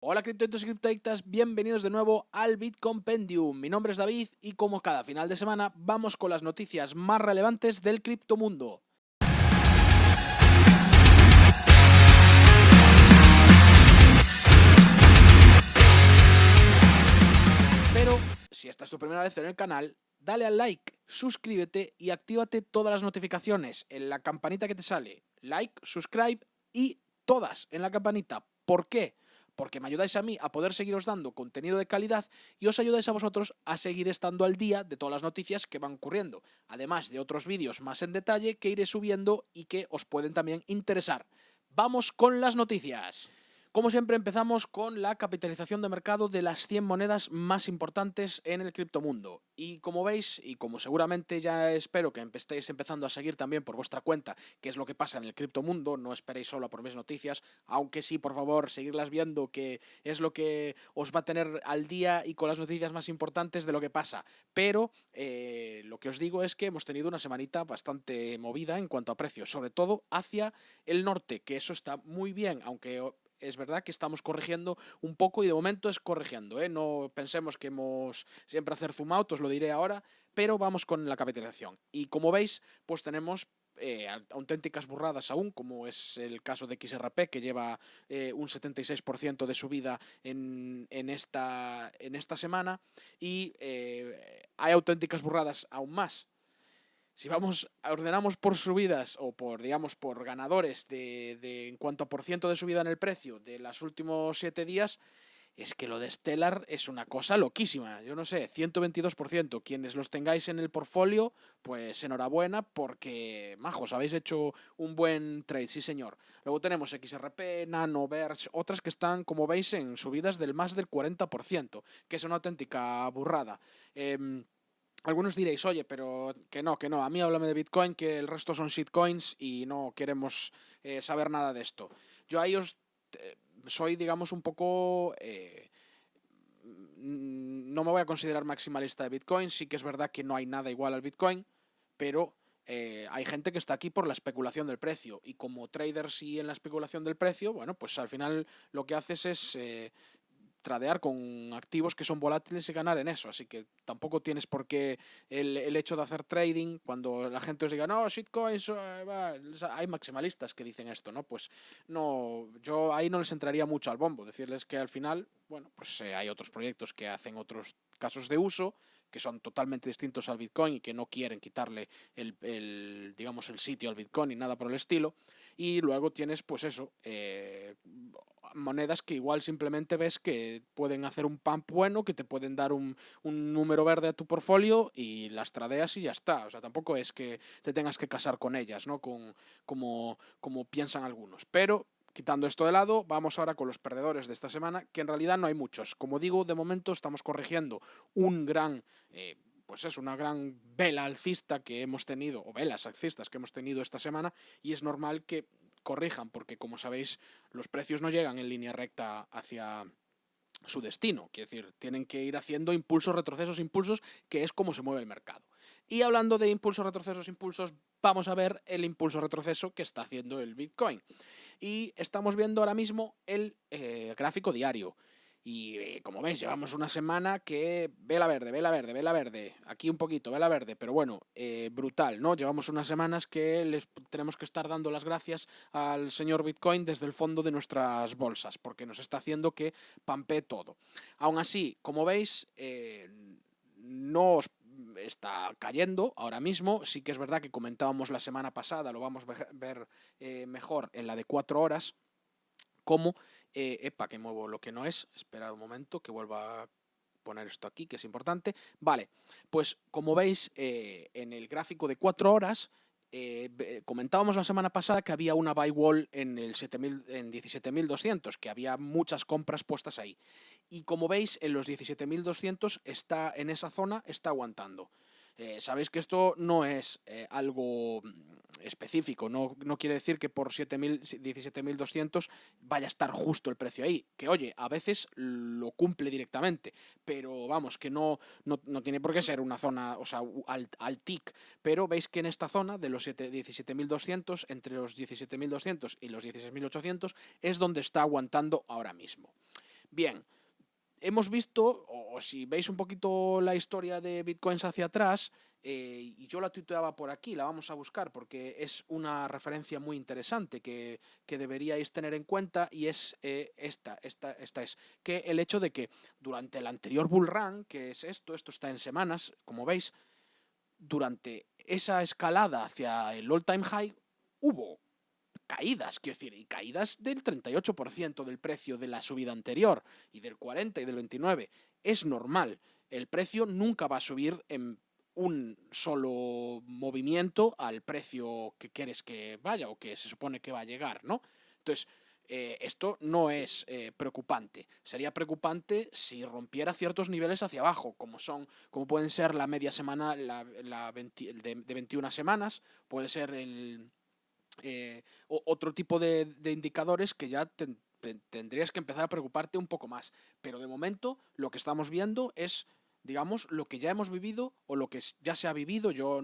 Hola criptoitos y criptoictas, bienvenidos de nuevo al Bitcompendium. Mi nombre es David y como cada final de semana vamos con las noticias más relevantes del criptomundo. Pero si esta es tu primera vez en el canal, dale al like, suscríbete y actívate todas las notificaciones en la campanita que te sale. Like, subscribe y todas en la campanita. ¿Por qué? Porque me ayudáis a mí a poder seguiros dando contenido de calidad y os ayudáis a vosotros a seguir estando al día de todas las noticias que van ocurriendo, además de otros vídeos más en detalle que iré subiendo y que os pueden también interesar. ¡Vamos con las noticias! Como siempre empezamos con la capitalización de mercado de las 100 monedas más importantes en el criptomundo. Y como veis, y como seguramente ya espero que estéis empezando a seguir también por vuestra cuenta qué es lo que pasa en el criptomundo, no esperéis solo por mis noticias, aunque sí, por favor, seguirlas viendo, que es lo que os va a tener al día y con las noticias más importantes de lo que pasa. Pero lo que os digo es que hemos tenido una semanita bastante movida en cuanto a precios, sobre todo hacia el norte, que eso está muy bien, aunque es verdad que estamos corrigiendo un poco y de momento es corrigiendo, ¿eh? No pensemos que hemos siempre hacer zoom out, os lo diré ahora, pero vamos con la capitalización. Y como veis, pues tenemos auténticas burradas aún, como es el caso de XRP, que lleva un 76% de subida en esta semana, y hay auténticas burradas aún más. Si ordenamos por subidas o por, digamos, por ganadores en cuanto a % de subida en el precio de los últimos 7 días, es que lo de Stellar es una cosa loquísima. Yo no sé, 122%. Quienes los tengáis en el portfolio, pues enhorabuena porque, majos, habéis hecho un buen trade, sí señor. Luego tenemos XRP, Nano, Verge, otras que están, como veis, en subidas del más del 40%, que es una auténtica burrada. Algunos diréis, oye, pero que no, a mí háblame de Bitcoin, que el resto son shitcoins y no queremos saber nada de esto. Yo ahí soy, digamos, un poco... no me voy a considerar maximalista de Bitcoin, sí que es verdad que no hay nada igual al Bitcoin, pero hay gente que está aquí por la especulación del precio y como traders y en la especulación del precio, bueno, pues al final lo que haces es tradear con activos que son volátiles y ganar en eso, así que tampoco tienes por qué el hecho de hacer trading, cuando la gente os diga, no, shitcoins, hay maximalistas que dicen esto, ¿no? Pues no, yo ahí no les entraría mucho al bombo, decirles que al final, bueno, pues hay otros proyectos que hacen otros casos de uso, que son totalmente distintos al Bitcoin y que no quieren quitarle digamos, el sitio al Bitcoin ni nada por el estilo. Y luego tienes, pues eso, monedas que igual simplemente ves que pueden hacer un pump bueno, que te pueden dar un número verde a tu portfolio y las tradeas y ya está. O sea, tampoco es que te tengas que casar con ellas, ¿no? Como piensan algunos. Pero quitando esto de lado, vamos ahora con los perdedores de esta semana, que en realidad no hay muchos. Como digo, de momento estamos corrigiendo un gran... pues es una gran vela alcista que hemos tenido, o velas alcistas que hemos tenido esta semana, y es normal que corrijan, porque como sabéis, los precios no llegan en línea recta hacia su destino, quiero decir, tienen que ir haciendo impulsos, retrocesos, impulsos, que es como se mueve el mercado. Y hablando de impulsos, retrocesos, impulsos, vamos a ver el impulso retroceso que está haciendo el Bitcoin. Y estamos viendo ahora mismo el gráfico diario. Y como veis, llevamos una semana que vela verde, vela verde, vela verde. Aquí un poquito, vela verde, pero bueno, brutal, ¿no? Llevamos unas semanas que les tenemos que estar dando las gracias al señor Bitcoin desde el fondo de nuestras bolsas, porque nos está haciendo que pampee todo. Aún así, como veis, no os está cayendo ahora mismo. Sí que es verdad que comentábamos la semana pasada, lo vamos a ver mejor en la de 4 horas, como, que muevo lo que no es, esperad un momento que vuelva a poner esto aquí, que es importante. Vale, pues como veis en el gráfico de 4 horas, comentábamos la semana pasada que había una buy wall en 17.200, que había muchas compras puestas ahí. Y como veis, en los 17.200 está en esa zona, está aguantando. Sabéis que esto no es algo específico, no quiere decir que por 17.200 vaya a estar justo el precio ahí, que oye, a veces lo cumple directamente, pero vamos, que no tiene por qué ser una zona, o sea, al tick, pero veis que en esta zona de los 17.200, entre los 17.200 y los 16.800 es donde está aguantando ahora mismo. Bien, hemos visto, o si veis un poquito la historia de Bitcoins hacia atrás, y yo la tuiteaba por aquí, la vamos a buscar porque es una referencia muy interesante que deberíais tener en cuenta, y es esta es que el hecho de que durante el anterior bull run, que es esto está en semanas, como veis, durante esa escalada hacia el all time high hubo caídas, quiero decir, y caídas del 38% del precio de la subida anterior, y del 40% y del 29%. Es normal, el precio nunca va a subir en un solo movimiento al precio que quieres que vaya o que se supone que va a llegar, ¿no? Entonces, esto no es preocupante. Sería preocupante si rompiera ciertos niveles hacia abajo, como pueden ser la media semana, de 21 semanas, puede ser otro tipo de indicadores que ya tendrías que empezar a preocuparte un poco más. Pero de momento lo que estamos viendo es, digamos, lo que ya hemos vivido o lo que ya se ha vivido. Yo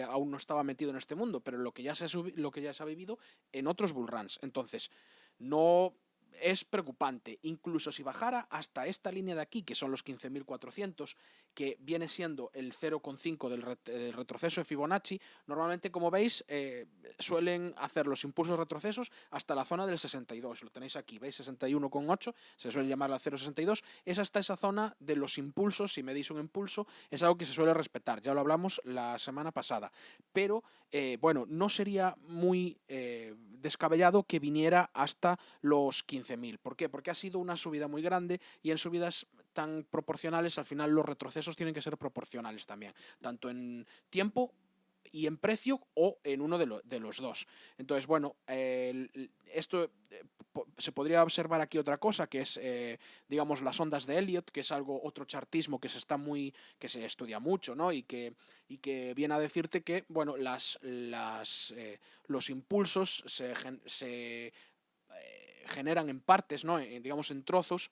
aún no estaba metido en este mundo, pero lo que ya se ha vivido en otros bullruns. Entonces, no es preocupante. Incluso si bajara hasta esta línea de aquí, que son los 15.400, que viene siendo el 0,5 del retroceso de Fibonacci, normalmente, como veis, suelen hacer los impulsos retrocesos hasta la zona del 62. Lo tenéis aquí, ¿veis? 61,8, se suele llamar la 0,62. Es hasta esa zona de los impulsos. Si medís un impulso, es algo que se suele respetar. Ya lo hablamos la semana pasada. Pero, bueno, no sería muy descabellado que viniera hasta los 15.000. ¿Por qué? Porque ha sido una subida muy grande, y en subidas tan proporcionales, al final los retrocesos tienen que ser proporcionales también, tanto en tiempo y en precio, o en uno de los dos. Entonces, bueno, esto se podría observar aquí otra cosa, que es, digamos, las ondas de Elliott, que es otro chartismo que se estudia mucho, ¿no? Y que viene a decirte que, bueno, los impulsos se generan en partes, ¿no? Digamos, en trozos,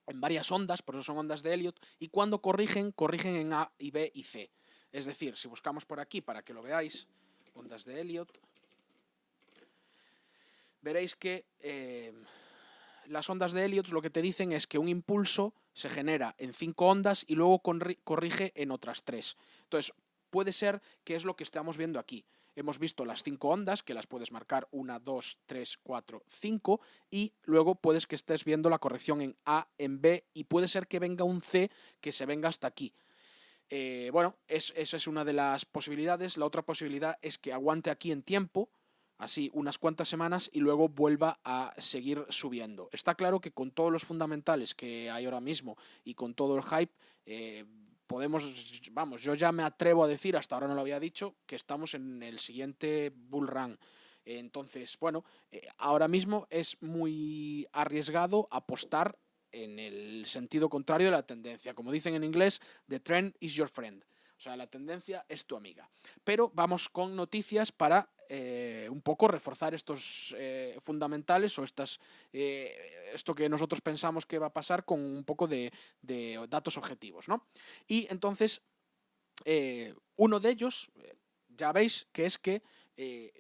en varias ondas, por eso son ondas de Elliott, y cuando corrigen en A y B y C. Es decir, si buscamos por aquí para que lo veáis, ondas de Elliott, veréis que las ondas de Elliott lo que te dicen es que un impulso se genera en 5 ondas y luego corrige en otras 3. Entonces, puede ser que es lo que estamos viendo aquí. Hemos visto las 5 ondas, que las puedes marcar 1, 2, 3, 4, 5, y luego puedes que estés viendo la corrección en A, en B, y puede ser que venga un C que se venga hasta aquí. Bueno, esa es una de las posibilidades. La otra posibilidad es que aguante aquí en tiempo, así unas cuantas semanas, y luego vuelva a seguir subiendo. Está claro que con todos los fundamentales que hay ahora mismo y con todo el hype, yo ya me atrevo a decir, hasta ahora no lo había dicho, que estamos en el siguiente bull run. Entonces, bueno, ahora mismo es muy arriesgado apostar en el sentido contrario de la tendencia. Como dicen en inglés, the trend is your friend. O sea, la tendencia es tu amiga. Pero vamos con noticias para un poco reforzar estos fundamentales, o esto que nosotros pensamos que va a pasar, con un poco de datos objetivos, ¿no? Y entonces, uno de ellos, ya veis que es que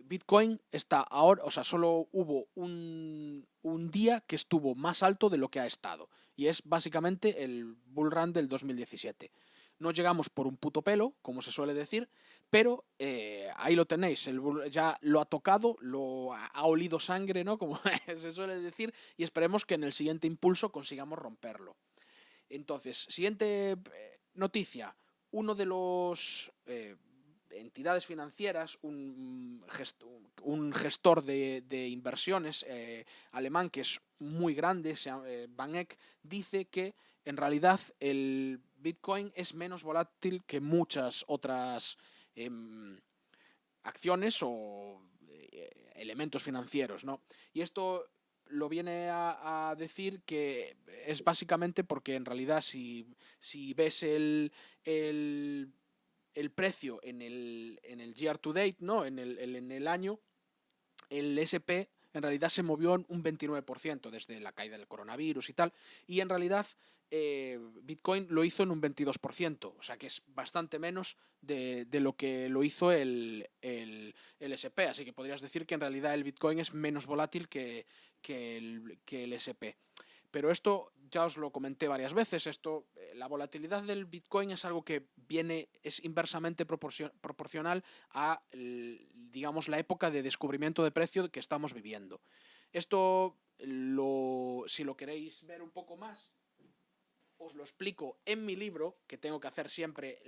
Bitcoin está ahora, o sea, solo hubo un día que estuvo más alto de lo que ha estado, y es básicamente el bull run del 2017. No llegamos por un puto pelo, como se suele decir, pero ahí lo tenéis, ya lo ha tocado, ha olido sangre, ¿no? Como se suele decir, y esperemos que en el siguiente impulso consigamos romperlo. Entonces, siguiente noticia. Uno de los entidades financieras, un gestor de inversiones alemán, que es muy grande, se llama VanEck, dice que en realidad el Bitcoin es menos volátil que muchas otras acciones o elementos financieros, ¿no? Y esto lo viene a decir que es básicamente porque, en realidad, si ves el precio en el year to date, ¿no? En el año, el SP en realidad se movió en un 29% desde la caída del coronavirus y tal, y en realidad Bitcoin lo hizo en un 22%, o sea que es bastante menos de lo que lo hizo el SP, así que podrías decir que en realidad el Bitcoin es menos volátil que el SP. Pero esto ya os lo comenté varias veces, la volatilidad del Bitcoin es algo que es inversamente proporcional a, digamos, la época de descubrimiento de precio que estamos viviendo. Esto, si lo queréis ver un poco más, os lo explico en mi libro, que tengo que hacer siempre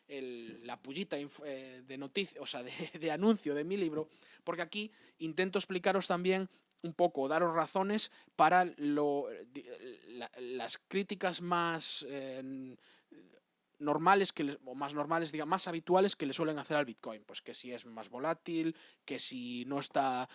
la pullita de noticia, o sea, de anuncio de mi libro, porque aquí intento explicaros también un poco, daros razones para las críticas más normales, más habituales que le suelen hacer al Bitcoin. Pues que si es más volátil, que si no está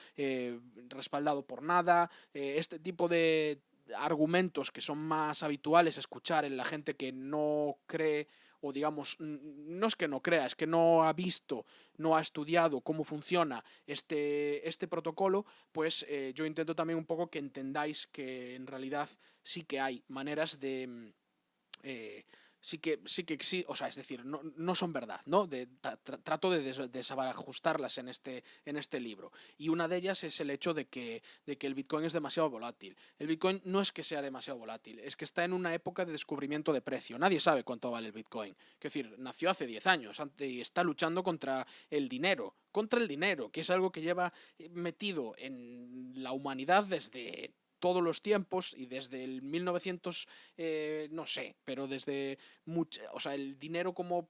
respaldado por nada, este tipo de argumentos que son más habituales escuchar en la gente que no cree, o digamos, no es que no crea, es que no ha visto, no ha estudiado cómo funciona este protocolo, pues yo intento también un poco que entendáis que en realidad sí que hay maneras de... o sea, es decir, no son verdad, ¿no? Trato de desabajustarlas en este libro. Y una de ellas es el hecho de que el Bitcoin es demasiado volátil. El Bitcoin no es que sea demasiado volátil, es que está en una época de descubrimiento de precio. Nadie sabe cuánto vale el Bitcoin. Es decir, nació hace 10 años y está luchando contra el dinero, que es algo que lleva metido en la humanidad desde todos los tiempos y desde el 1900, no sé, pero desde o sea, el dinero como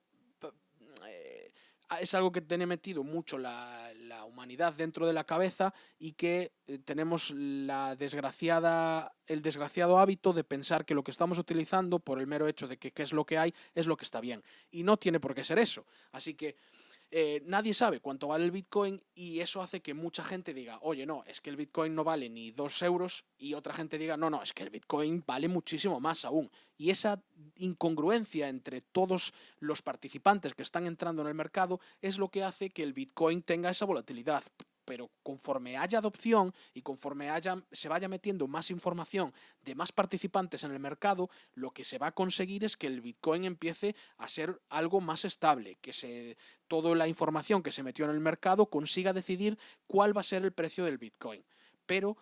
eh, es algo que tiene metido mucho la humanidad dentro de la cabeza y que tenemos el desgraciado hábito de pensar que lo que estamos utilizando por el mero hecho de que es lo que hay, es lo que está bien. Y no tiene por qué ser eso. Así que nadie sabe cuánto vale el Bitcoin y eso hace que mucha gente diga, oye, no, es que el Bitcoin no vale ni 2 euros, y otra gente diga, no, es que el Bitcoin vale muchísimo más aún. Y esa incongruencia entre todos los participantes que están entrando en el mercado es lo que hace que el Bitcoin tenga esa volatilidad. Pero conforme haya adopción y conforme se vaya metiendo más información de más participantes en el mercado, lo que se va a conseguir es que el Bitcoin empiece a ser algo más estable, que toda la información que se metió en el mercado consiga decidir cuál va a ser el precio del Bitcoin. Pero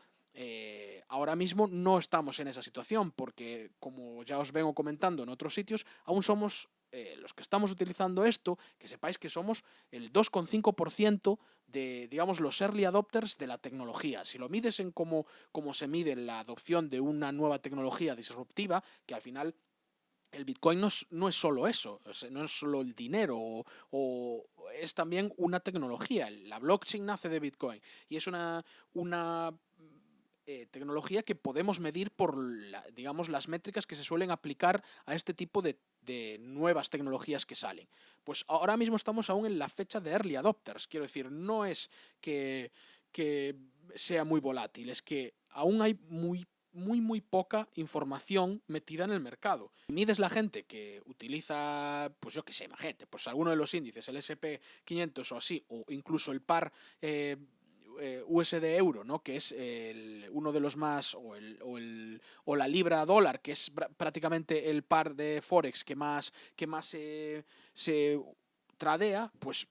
ahora mismo no estamos en esa situación porque, como ya os vengo comentando en otros sitios, aún somos los que estamos utilizando esto, que sepáis que somos el 2,5% de, digamos, los early adopters de la tecnología. Si lo mides en cómo se mide la adopción de una nueva tecnología disruptiva, que al final el Bitcoin no es solo eso, no es solo el dinero, o es también una tecnología. La blockchain nace de Bitcoin y es una tecnología que podemos medir por, digamos, las métricas que se suelen aplicar a este tipo de nuevas tecnologías que salen. Pues ahora mismo estamos aún en la fecha de early adopters. Quiero decir, no es que sea muy volátil, es que aún hay muy poca información metida en el mercado. Si mides la gente que utiliza, pues yo qué sé, imagínate, pues alguno de los índices, el SP 500 o así, o incluso el par USD euro, ¿no? Que es uno de los más, o la libra dólar, que es prácticamente el par de Forex que más se tradea, pues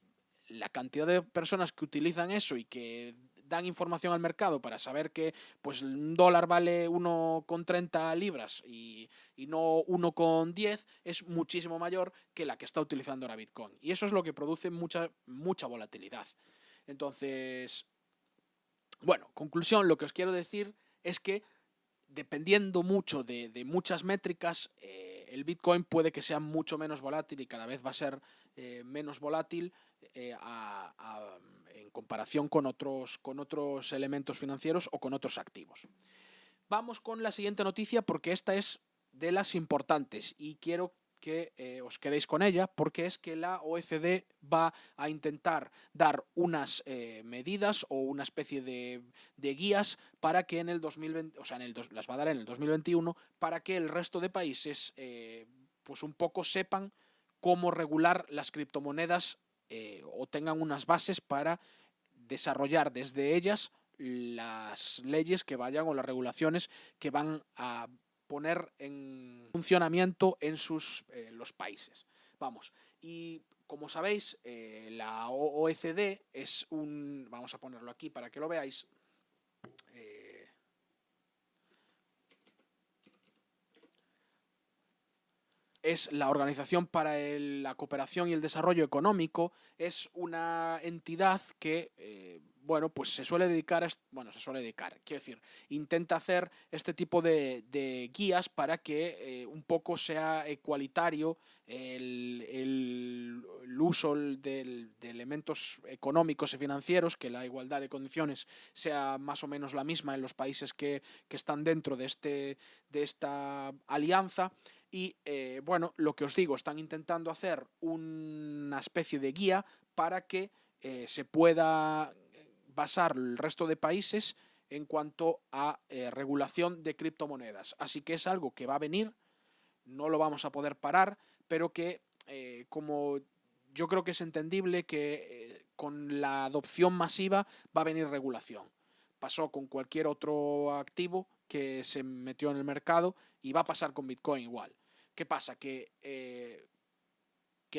la cantidad de personas que utilizan eso y que dan información al mercado para saber que pues un dólar vale 1,30 libras y no 1,10 es muchísimo mayor que la que está utilizando ahora Bitcoin. Y eso es lo que produce mucha volatilidad. Entonces, bueno, conclusión, lo que os quiero decir es que dependiendo mucho de muchas métricas, el Bitcoin puede que sea mucho menos volátil y cada vez va a ser menos volátil en comparación con otros elementos financieros o con otros activos. Vamos con la siguiente noticia porque esta es de las importantes y quiero que os quedéis con ella, porque es que la OECD va a intentar dar unas medidas o una especie de guías para que en el 2020, o sea, las va a dar en el 2021, para que el resto de países pues un poco sepan cómo regular las criptomonedas o tengan unas bases para desarrollar desde ellas las leyes que vayan o las regulaciones que van a poner en funcionamiento en los países. Vamos, y como sabéis, la OECD es vamos a ponerlo aquí para que lo veáis, es la Organización para la Cooperación y el Desarrollo Económico. Es una entidad que, bueno, pues se suele dedicar, quiero decir, intenta hacer este tipo de guías para que un poco sea ecualitario el uso de elementos económicos y financieros, que la igualdad de condiciones sea más o menos la misma en los países que están dentro de esta alianza. Y bueno, lo que os digo, están intentando hacer una especie de guía para que se pueda basar el resto de países en cuanto a regulación de criptomonedas. Así que es algo que va a venir, no lo vamos a poder parar, pero que como yo creo que es entendible que con la adopción masiva va a venir regulación. Pasó con cualquier otro activo que se metió en el mercado y va a pasar con Bitcoin igual. ¿Qué pasa? Que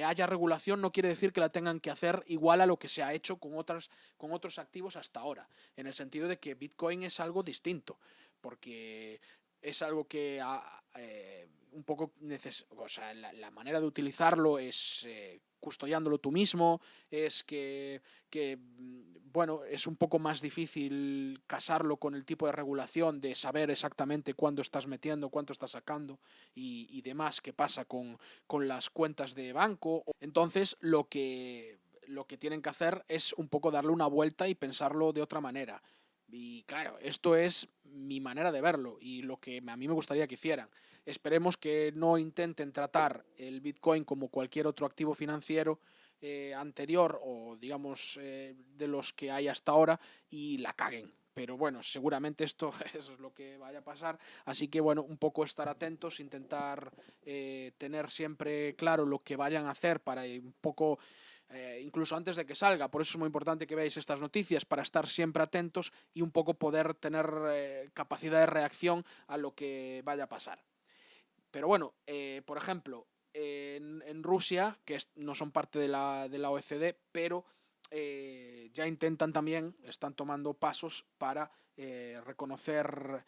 haya regulación no quiere decir que la tengan que hacer igual a lo que se ha hecho con otros activos hasta ahora, en el sentido de que Bitcoin es algo distinto, porque es algo que un poco o sea, la manera de utilizarlo es custodiándolo tú mismo, es que bueno, es un poco más difícil casarlo con el tipo de regulación de saber exactamente cuándo estás metiendo, cuánto estás sacando y demás, qué pasa con las cuentas de banco. Entonces, lo que tienen que hacer es un poco darle una vuelta y pensarlo de otra manera. Y claro, esto es mi manera de verlo y lo que a mí me gustaría que hicieran. Esperemos que no intenten tratar el Bitcoin como cualquier otro activo financiero anterior o digamos de los que hay hasta ahora y la caguen. Pero bueno, seguramente esto eso es lo que vaya a pasar. Así que bueno, un poco estar atentos, intentar tener siempre claro lo que vayan a hacer para un poco incluso antes de que salga. Por eso es muy importante que veáis estas noticias, para estar siempre atentos y un poco poder tener capacidad de reacción a lo que vaya a pasar. Pero bueno, por ejemplo, en Rusia, que no son parte de la OECD, pero ya intentan también, están tomando pasos para reconocer,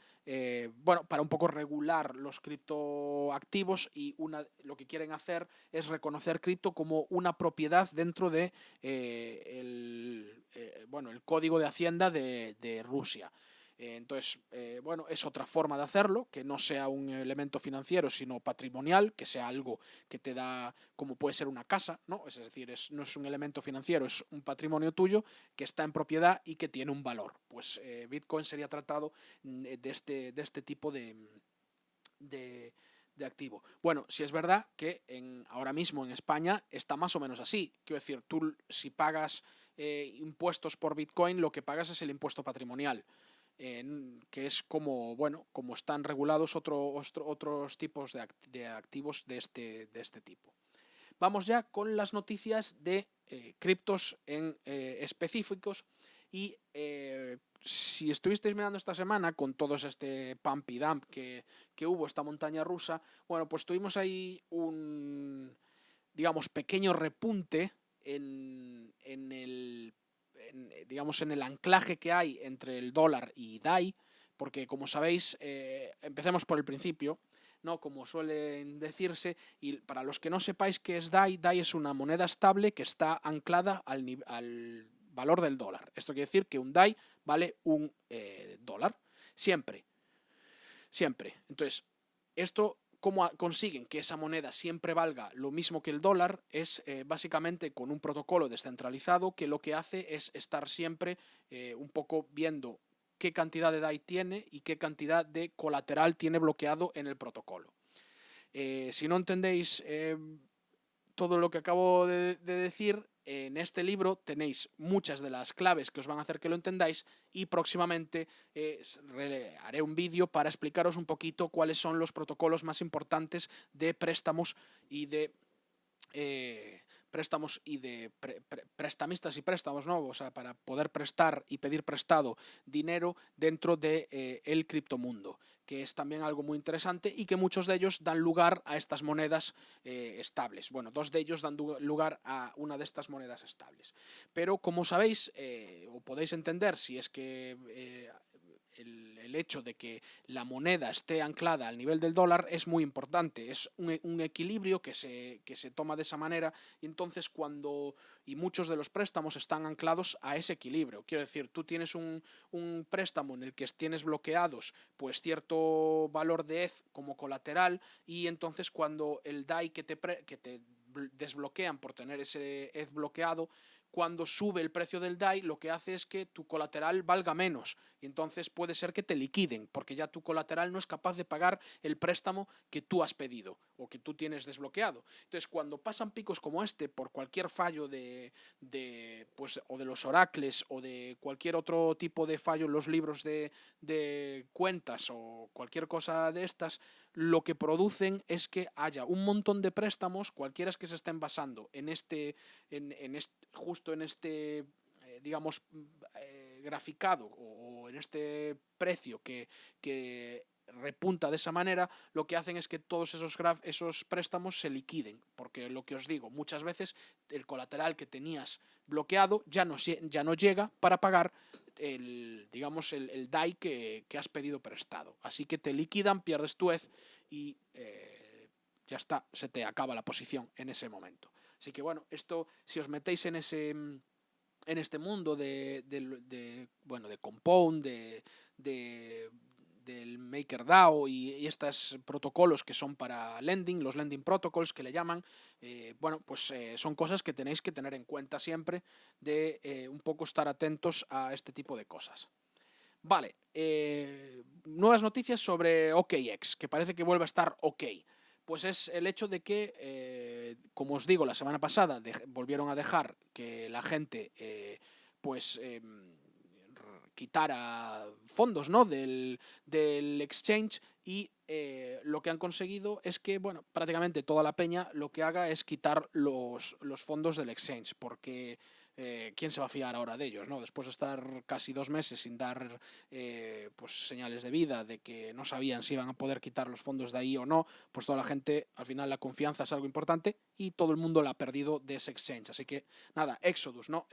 bueno, para un poco regular los criptoactivos y lo que quieren hacer es reconocer cripto como una propiedad dentro de bueno, el código de Hacienda de Rusia. Entonces, bueno, es otra forma de hacerlo, que no sea un elemento financiero, sino patrimonial, que sea algo que te da, como puede ser una casa, ¿no? Es decir, no es un elemento financiero, es un patrimonio tuyo que está en propiedad y que tiene un valor. Pues Bitcoin sería tratado de este tipo de activo. Bueno, si es verdad que ahora mismo en España está más o menos así. Quiero decir, tú si pagas impuestos por Bitcoin, lo que pagas es el impuesto patrimonial. Que es como, bueno, como están regulados otros tipos de activos de este tipo. Vamos ya con las noticias de criptos en específicos y si estuvisteis mirando esta semana con todos este pump y dump que hubo, esta montaña rusa, bueno, pues tuvimos ahí un, digamos, pequeño repunte digamos, en el anclaje que hay entre el dólar y DAI, porque como sabéis, empecemos por el principio, ¿no? Como suelen decirse, y para los que no sepáis qué es DAI, DAI es una moneda estable que está anclada al valor del dólar. Esto quiere decir que un DAI vale un dólar, siempre. Entonces, esto, ¿cómo consiguen que esa moneda siempre valga lo mismo que el dólar? Es básicamente con un protocolo descentralizado que lo que hace es estar siempre un poco viendo qué cantidad de DAI tiene y qué cantidad de colateral tiene bloqueado en el protocolo. Si no entendéis todo lo que acabo de decir, en este libro tenéis muchas de las claves que os van a hacer que lo entendáis y próximamente haré un vídeo para explicaros un poquito cuáles son los protocolos más importantes de préstamos y de prestamistas y préstamos, ¿no? O sea, para poder prestar y pedir prestado dinero dentro de el criptomundo, que es también algo muy interesante y que muchos de ellos dan lugar a estas monedas estables. Bueno, dos de ellos dan lugar a una de estas monedas estables. Pero como sabéis, o podéis entender si es que el hecho de que la moneda esté anclada al nivel del dólar es muy importante. Es un equilibrio que se toma de esa manera, y entonces y muchos de los préstamos están anclados a ese equilibrio. Quiero decir, tú tienes un préstamo en el que tienes bloqueados pues cierto valor de ETH como colateral, y entonces cuando el DAI que te desbloquean por tener ese ETH bloqueado, cuando sube el precio del DAI, lo que hace es que tu colateral valga menos, y entonces puede ser que te liquiden, porque ya tu colateral no es capaz de pagar el préstamo que tú has pedido o que tú tienes desbloqueado. Entonces, cuando pasan picos como este por cualquier fallo pues, o de los oracles o de cualquier otro tipo de fallo en los libros de cuentas o cualquier cosa de estas, lo que producen es que haya un montón de préstamos, cualquiera que se estén basando justo en este digamos, graficado o en este precio que repunta de esa manera, lo que hacen es que todos esos préstamos se liquiden, porque lo que os digo, muchas veces el colateral que tenías bloqueado ya no llega para pagar digamos, el DAI que has pedido prestado. Así que te liquidan, pierdes tu ETH y ya está, se te acaba la posición en ese momento. Así que bueno, esto, si os metéis en este mundo de Compound, del MakerDAO y estos protocolos que son para lending, los lending protocols que le llaman, pues son cosas que tenéis que tener en cuenta siempre, de un poco estar atentos a este tipo de cosas. Vale, nuevas noticias sobre OKX, que parece que vuelve a estar ok. Pues es el hecho de que, como os digo, la semana pasada volvieron a dejar que la gente quitara fondos, ¿no?, del exchange, y lo que han conseguido es que, bueno, prácticamente toda la peña lo que haga es quitar los fondos del exchange, porque ¿quién se va a fiar ahora de ellos, ¿no? Después de estar casi 2 meses sin dar pues señales de vida, de que no sabían si iban a poder quitar los fondos de ahí o no, pues toda la gente, al final la confianza es algo importante y todo el mundo la ha perdido de ese exchange. Así que nada, Exodus, ¿no?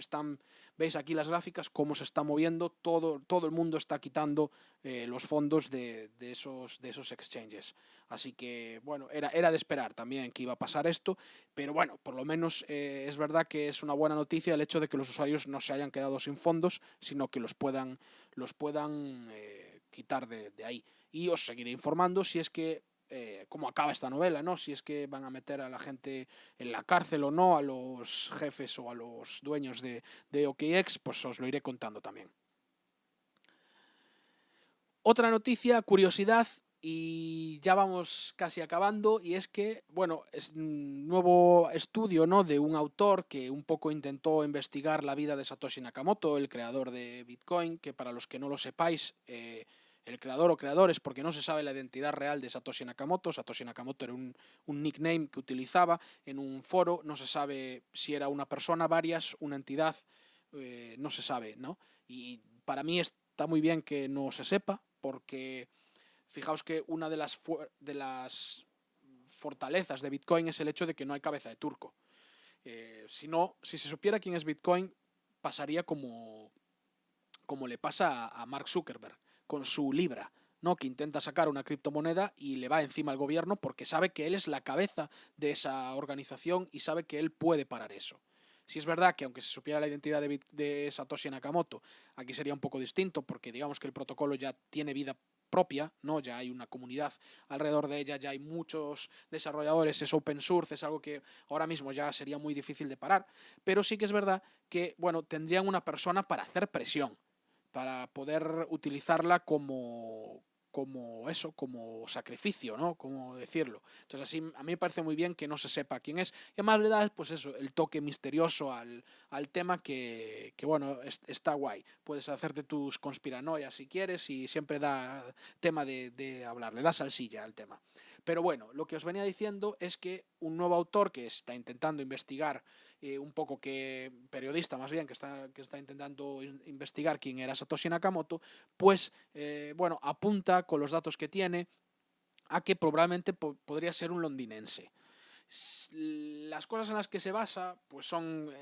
Veis aquí las gráficas, cómo se está moviendo, todo el mundo está quitando los fondos de esos exchanges. Así que, bueno, era de esperar también que iba a pasar esto, pero bueno, por lo menos es verdad que es una buena noticia el hecho de que los usuarios no se hayan quedado sin fondos, sino que los puedan quitar de ahí. Y os seguiré informando si es que cómo acaba esta novela, ¿no? Si es que van a meter a la gente en la cárcel o no, a los jefes o a los dueños de OKX, pues os lo iré contando también. Otra noticia, curiosidad, y ya vamos casi acabando, y es que, bueno, es un nuevo estudio, ¿no?, de un autor que un poco intentó investigar la vida de Satoshi Nakamoto, el creador de Bitcoin, que para los que no lo sepáis, el creador o creadores, porque no se sabe la identidad real de Satoshi Nakamoto. Satoshi Nakamoto era un nickname que utilizaba en un foro, no se sabe si era una persona, varias, una entidad, no se sabe, ¿no? Y para mí está muy bien que no se sepa, porque fijaos que una de las fortalezas de Bitcoin es el hecho de que no hay cabeza de turco. Si se supiera quién es Bitcoin, pasaría como le pasa a Mark Zuckerberg con su Libra, ¿no?, que intenta sacar una criptomoneda y le va encima al gobierno porque sabe que él es la cabeza de esa organización y sabe que él puede parar eso. Si es verdad que aunque se supiera la identidad de Satoshi Nakamoto, aquí sería un poco distinto, porque digamos que el protocolo ya tiene vida propia, ¿no? Ya hay una comunidad alrededor de ella, ya hay muchos desarrolladores, es open source, es algo que ahora mismo ya sería muy difícil de parar, pero sí que es verdad que, bueno, tendrían una persona para hacer presión, para poder utilizarla como sacrificio, ¿no?, como decirlo. Entonces, así a mí me parece muy bien que no se sepa quién es, y además le da, pues eso, el toque misterioso al tema que bueno, está guay. Puedes hacerte tus conspiranoias si quieres, y siempre da tema de hablar, le da salsilla al tema. Pero bueno, lo que os venía diciendo es que un nuevo autor que está intentando investigar un poco, periodista más bien, que está intentando investigar quién era Satoshi Nakamoto, pues bueno, apunta con los datos que tiene a que probablemente podría ser un londinense. Las cosas en las que se basa pues son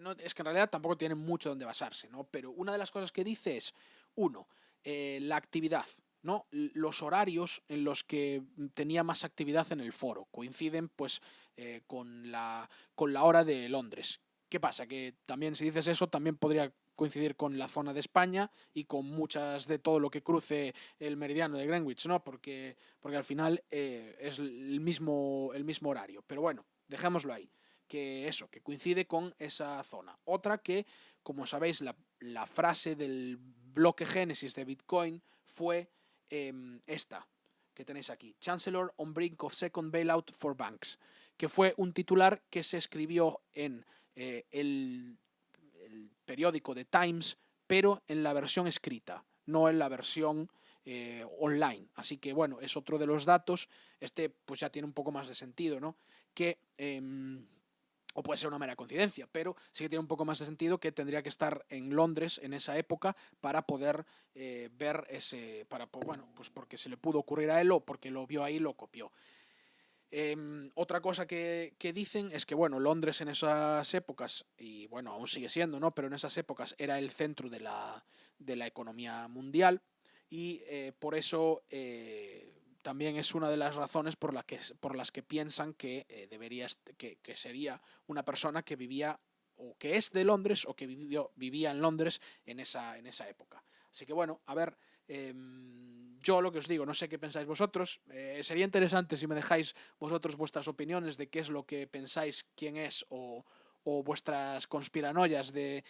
no, es que en realidad tampoco tienen mucho donde basarse, ¿no? Pero una de las cosas que dice es, uno, la actividad, ¿no? Los horarios en los que tenía más actividad en el foro coinciden pues con la hora de Londres. ¿Qué pasa? Que también si dices eso también podría coincidir con la zona de España y con muchas de todo lo que cruce el meridiano de Greenwich, ¿no? Porque al final es el mismo horario. Pero bueno, dejémoslo ahí. Que eso, que coincide con esa zona. Otra que, como sabéis, la frase del bloque génesis de Bitcoin fue esta que tenéis aquí: Chancellor on brink of second bailout for banks, que fue un titular que se escribió en el periódico The Times, pero en la versión escrita, no en la versión online. Así que bueno, es otro de los datos. Este pues ya tiene un poco más de sentido, ¿no? Que o puede ser una mera coincidencia, pero sí que tiene un poco más de sentido que tendría que estar en Londres en esa época para poder ver ese, bueno, pues porque se le pudo ocurrir a él o porque lo vio ahí y lo copió. Otra cosa que dicen es que, bueno, Londres en esas épocas, y bueno, aún sigue siendo, ¿no? Pero en esas épocas era el centro de la economía mundial y por eso también es una de las razones por las que piensan que que sería una persona que vivía o que es de Londres o que vivía en Londres en esa época. Así que bueno, a ver, yo lo que os digo, no sé qué pensáis vosotros. Sería interesante si me dejáis vosotros vuestras opiniones de qué es lo que pensáis quién es o vuestras conspiranoias de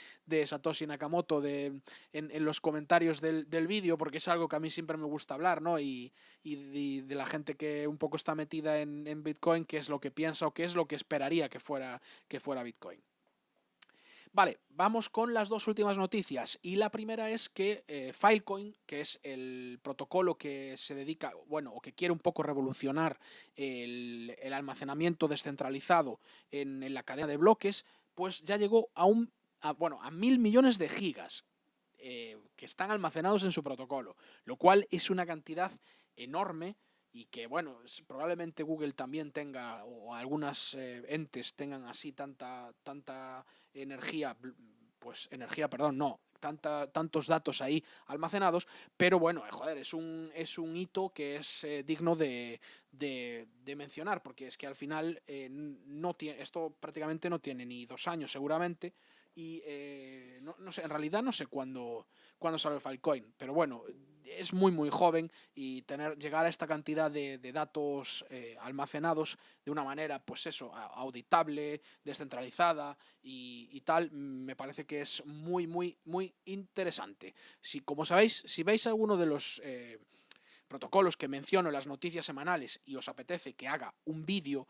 Satoshi Nakamoto en los comentarios del vídeo, porque es algo que a mí siempre me gusta hablar, ¿no? Y de la gente que un poco está metida en Bitcoin, qué es lo que piensa o qué es lo que esperaría que fuera Bitcoin. Vale, vamos con las dos últimas noticias. Y la primera es que Filecoin, que es el protocolo que se dedica, bueno, o que quiere un poco revolucionar el almacenamiento descentralizado en la cadena de bloques, pues ya llegó a 1.000 millones de gigas que están almacenados en su protocolo, lo cual es una cantidad enorme y que, bueno, probablemente Google también tenga, o algunas entes tengan así tanta energía, perdón, no, tantos datos ahí almacenados, pero bueno, joder, es un hito que es digno de mencionar, porque es que al final no tiene, esto prácticamente no tiene ni 2 años seguramente, y no sé, en realidad no sé cuándo salió Filecoin, pero bueno, es muy joven y llegar a esta cantidad de datos almacenados de una manera, pues eso, auditable, descentralizada y tal, me parece que es muy interesante. Como sabéis, si veis alguno de los protocolos que menciono en las noticias semanales y os apetece que haga un vídeo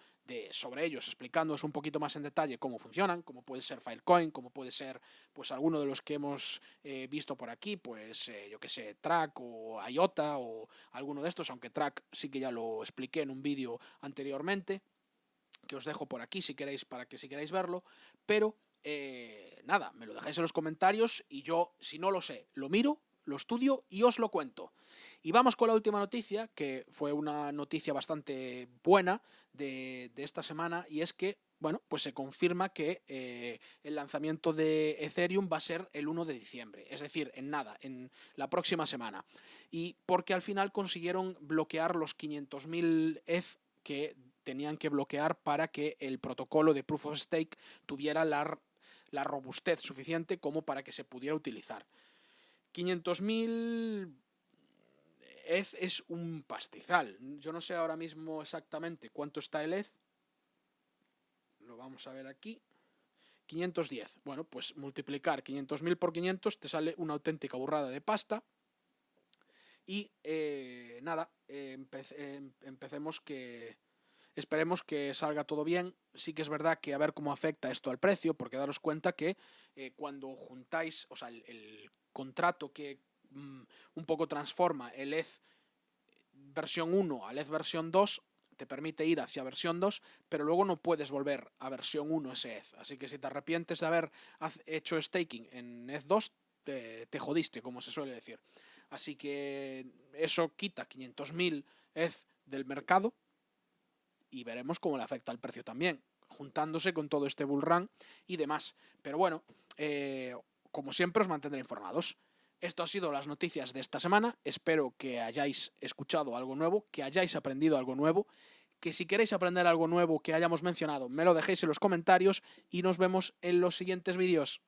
sobre ellos explicándoos un poquito más en detalle cómo funcionan, como puede ser Filecoin, como puede ser pues alguno de los que hemos visto por aquí, pues yo que sé, Track o IOTA o alguno de estos, aunque Track sí que ya lo expliqué en un vídeo anteriormente, que os dejo por aquí si queréis verlo, pero nada, me lo dejáis en los comentarios y yo, si no lo sé, lo miro, lo estudio y os lo cuento. Y vamos con la última noticia, que fue una noticia bastante buena de esta semana, y es que, bueno, pues se confirma que el lanzamiento de Ethereum va a ser el 1 de diciembre, es decir, en la próxima semana. Y porque al final consiguieron bloquear los 500.000 ETH que tenían que bloquear para que el protocolo de Proof of Stake tuviera la robustez suficiente como para que se pudiera utilizar. 500.000 ETH es un pastizal. Yo no sé ahora mismo exactamente cuánto está el ETH. Lo vamos a ver aquí. 510. Bueno, pues multiplicar 500.000 por 500 te sale una auténtica burrada de pasta. Y nada, empecemos que... Esperemos que salga todo bien. Sí que es verdad que a ver cómo afecta esto al precio, porque daros cuenta que cuando juntáis, o sea, el contrato que un poco transforma el ETH versión 1 al ETH versión 2 te permite ir hacia versión 2, pero luego no puedes volver a versión 1 ese ETH. Así que si te arrepientes de haber hecho staking en ETH 2, te jodiste, como se suele decir. Así que eso quita 500.000 ETH del mercado y veremos cómo le afecta al precio también, juntándose con todo este bull run y demás. Pero bueno, como siempre os mantendré informados. Esto ha sido las noticias de esta semana. Espero que hayáis escuchado algo nuevo, que hayáis aprendido algo nuevo, que si queréis aprender algo nuevo que hayamos mencionado, me lo dejéis en los comentarios y nos vemos en los siguientes vídeos.